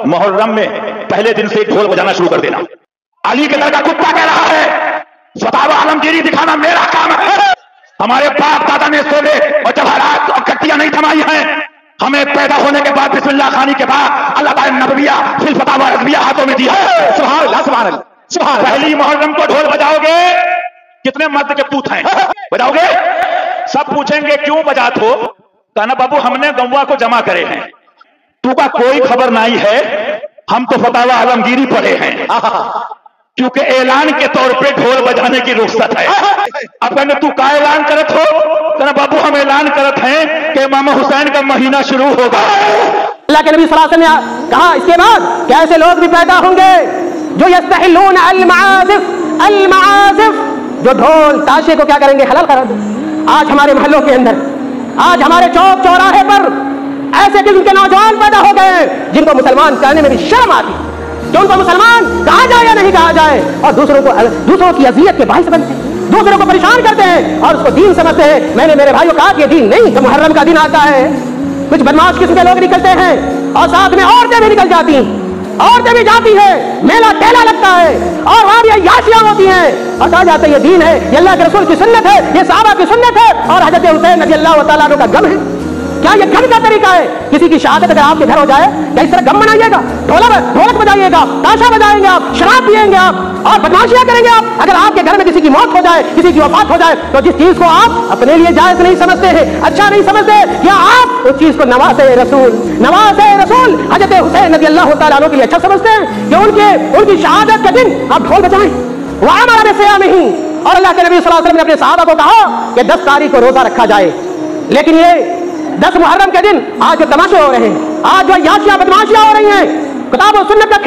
मुहर्रम में पहले दिन से ढोल बजाना शुरू कर देना। अली के दर का कुत्ता कह रहा है फतावा आलमगीरी दिखाना मेरा काम है। हमारे बाप दादा ने सोने और जवाहरात और कट्टियां नहीं थमाई हैं। हमें पैदा होने के बाद बिस्मिल्लाह खानी के बाद अल्लाह ताला नबविया फिर फतावा रज़विया हाथों में दिया है। सुभान अल्लाह, सुभान अल्लाह, सुभान अल्लाह। पहली मुहर्रम को ढोल बजाओगे, कितने मर्द के पूत हैं बजाओगे? सब पूछेंगे क्यों बजात हो? कहना बाबू हमने गौवा को जमा करे हैं, तू का कोई खबर नहीं है, हम तो फतावा आलमगीरी पढ़े हैं, क्योंकि ऐलान के तौर पे ढोल बजाने की रुख्सत है। अब कहने तू का ऐलान करत हो? कहना बाबू हम ऐलान करत हैं कि इमाम हुसैन का महीना शुरू होगा। अल्लाह के नबी सल्लल्लाहु अलैहि वसल्लम ने कहा इसके बाद कैसे लोग भी पैदा होंगे जो यस्तहिलून अल-मआज़िफ़, जो ढोल ताशे को क्या करेंगे, हलाल करार दो। आज हमारे महलों के अंदर, आज हमारे चौक चौराहे पर ऐसे किस्म के नौजवान पैदा हो गए हैं जिनको मुसलमान कहने में भी शर्म आती, कि उनको मुसलमान कहा जाए या नहीं कहा जाए, और दूसरों की अज़ियत के बाइस बनते हैं, दूसरों को परेशान करते हैं और उसको दीन समझते हैं। मैंने मेरे भाइयों कहा कि दीन नहीं, तो मुहर्रम का दिन आता है, कुछ बदमाश किस्म के लोग निकलते हैं और साथ में औरतें भी निकल जाती हैं, औरतें भी जाती है, मेला टेला लगता है और वहां भी अय्याशियां होती हैं और कहा जाता है ये दीन है, ये अल्लाह के रसूल की सुन्नत है, ये सहाबा की सुन्नत है और हजरत हुसैन रज़ियल्लाहु तआला अन्हु का गम है। क्या ये गम का तरीका है? किसी की शहादत अगर आपके घर हो जाए क्या इस तरह गम मनाइएगा? ढोलक बजाइएगा, ताशा बजाएंगे आप, शराब पिएंगे आप और बदमाशियां करेंगे आप? अगर आपके घर में किसी की मौत हो जाए, किसी की वफात हो जाए, तो जिस चीज को आप अपने लिए जायज नहीं समझते हैं, अच्छा नहीं समझते, या आप उस चीज को नवाज़े रसूल हजरत हुसैन रज़ियल्लाहु तआला अन्हु के लिए अच्छा समझते हैं कि उनकी शहादत के दिन आप ढोल बजाएं? वह हमारा बेसया नहीं। और अल्लाह के नबी सल्लल्लाहु अलैहि वसल्लम ने अपने सहाबा को कहा कि 10 तारीख को रोजा रखा जाए, लेकिन ये 10 मुहर्रम के दिन आज जो तमाशे हो रहे हैं, आज जो याशियां बदमाशियां हो रही हैं, किताब और सुन्नत का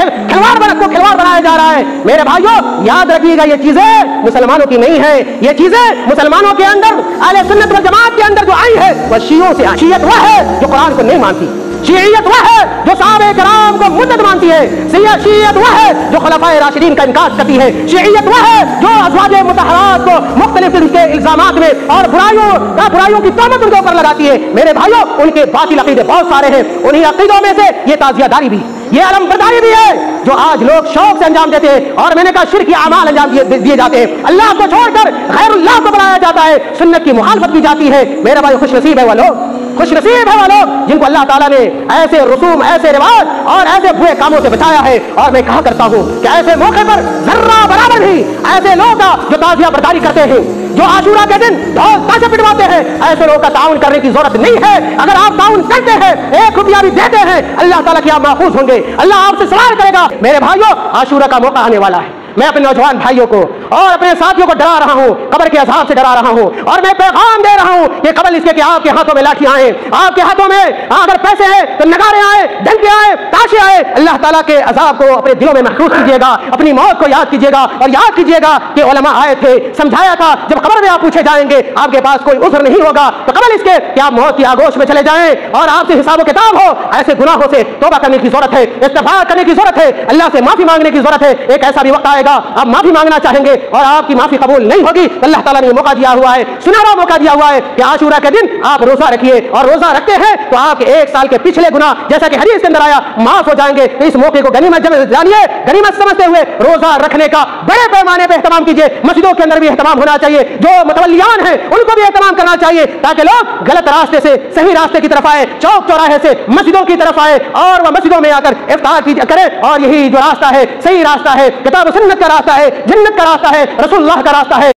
खिलवाड़ बनाया जा रहा है। मेरे भाइयों याद रखिएगा ये चीजें मुसलमानों की नहीं है, ये चीजें मुसलमानों के अंदर अहले सुन्नत वल जमात के अंदर जो आई है वह शियों से आई। शियत वह है जो कुरान को नहीं मानती, शियत वह है जो सहाबे किराम को मुद्दत मानती है, शियत वह है जो खुलफाए राशिदीन का इनकार करती है, शियत वह है जो अज़वाजे मुतहहरात को मुख्तलिफ के इल्जामात में और बुराइयों की तहमत उनके ऊपर लगाती है। मेरे भाइयों उनके बातिल अकीदे बहुत सारे हैं, उन्हीं अकीदों में से ये ताज़ियादारी भी, ये अलमबरदारी भी है जो आज लोग शौक से अंजाम देते हैं। और मैंने कहा शिर्क की अमाल अंजाम दिए जाते हैं, अल्लाह को छोड़कर गैरुल्लाह को बनाया जाता है, सुन्नत की मुखालफत की जाती है। मेरे भाई खुशनसीब है वो लोग, खुशनसीब है वो लोग जिनको अल्लाह ताला ने ऐसे रसूम, ऐसे रिवाज और ऐसे बुरे कामों से बचाया है। और मैं कहा करता हूँ कि ऐसे मौके पर जर्रा बराबर भी ऐसे लोग का जो ताज़िया बरदारी करते हैं, जो आशूरा के दिन ढोल ताशे पिटवाते हैं, ऐसे लोगों का ताउन करने की जरूरत नहीं है। अगर आप ताउन करते हैं, 1 रुपया भी देते हैं, अल्लाह ताला की आप महफूज होंगे, अल्लाह आपसे सवाल करेगा। मेरे भाइयों आशूरा का मौका आने वाला है, मैं अपने नौजवान भाइयों को और अपने साथियों को डरा रहा हूं, कब्र के अज़ाब से डरा रहा हूं और मैं पैगाम दे रहा हूं कि कबल इसके कि आपके हाथों में लाठियां आए, आपके हाथों में अगर पैसे हैं तो नगारे आए, डंके आए, ताशे आए, अल्लाह ताला के अज़ाब को अपने दिलों में महसूस कीजिएगा, अपनी मौत को याद कीजिएगा और याद कीजिएगा कि उलमा आए थे, समझाया था जब कब्र में आप पूछे जाएंगे आपके पास कोई उज़्र नहीं होगा, तो कबल इसके कि आप मौत की आगोश में चले जाएं और आपसे हिसाब व किताब हो। ऐसे गुनाहों से तौबा करने की जरूरत है, इस्तिग़फ़ार करने की जरूरत है, अल्लाह से माफी मांगने की जरूरत है। एक ऐसा भी वक्त आएगा आप माफी मांगना चाहेंगे और आपकी माफी कबूल नहीं होगी, अल्लाह ताला ने मौका दिया हुआ है, सुनहरा मौका दिया हुआ है कि आशूरा के दिन आप रोजा रखिए और रोजा रखते हैं तो आपके 1 साल के पिछले गुनाह जैसा कि हदीस के अंदर आया माफ हो जाएंगे। तो इस मौके को गनीमत जानिए, गनीमत समझते हुए रोजा रखने का बड़े पैमाने पर एहतमाम कीजिए। मस्जिदों के अंदर भी एहतमाम होना चाहिए, जो मुतवल्लियान हैं उनको भी एहतमाम करना चाहिए ताकि लोग गलत रास्ते से सही रास्ते की तरफ आए, चौक चौराहे से मस्जिदों की तरफ आए और वह मस्जिदों में आकर इफ्तार करें। और यही जो रास्ता है सही रास्ता है, किताब सुन्नत का रास्ता है, जन्नत का रास्ता है, रसूलुल्लाह का रास्ता है।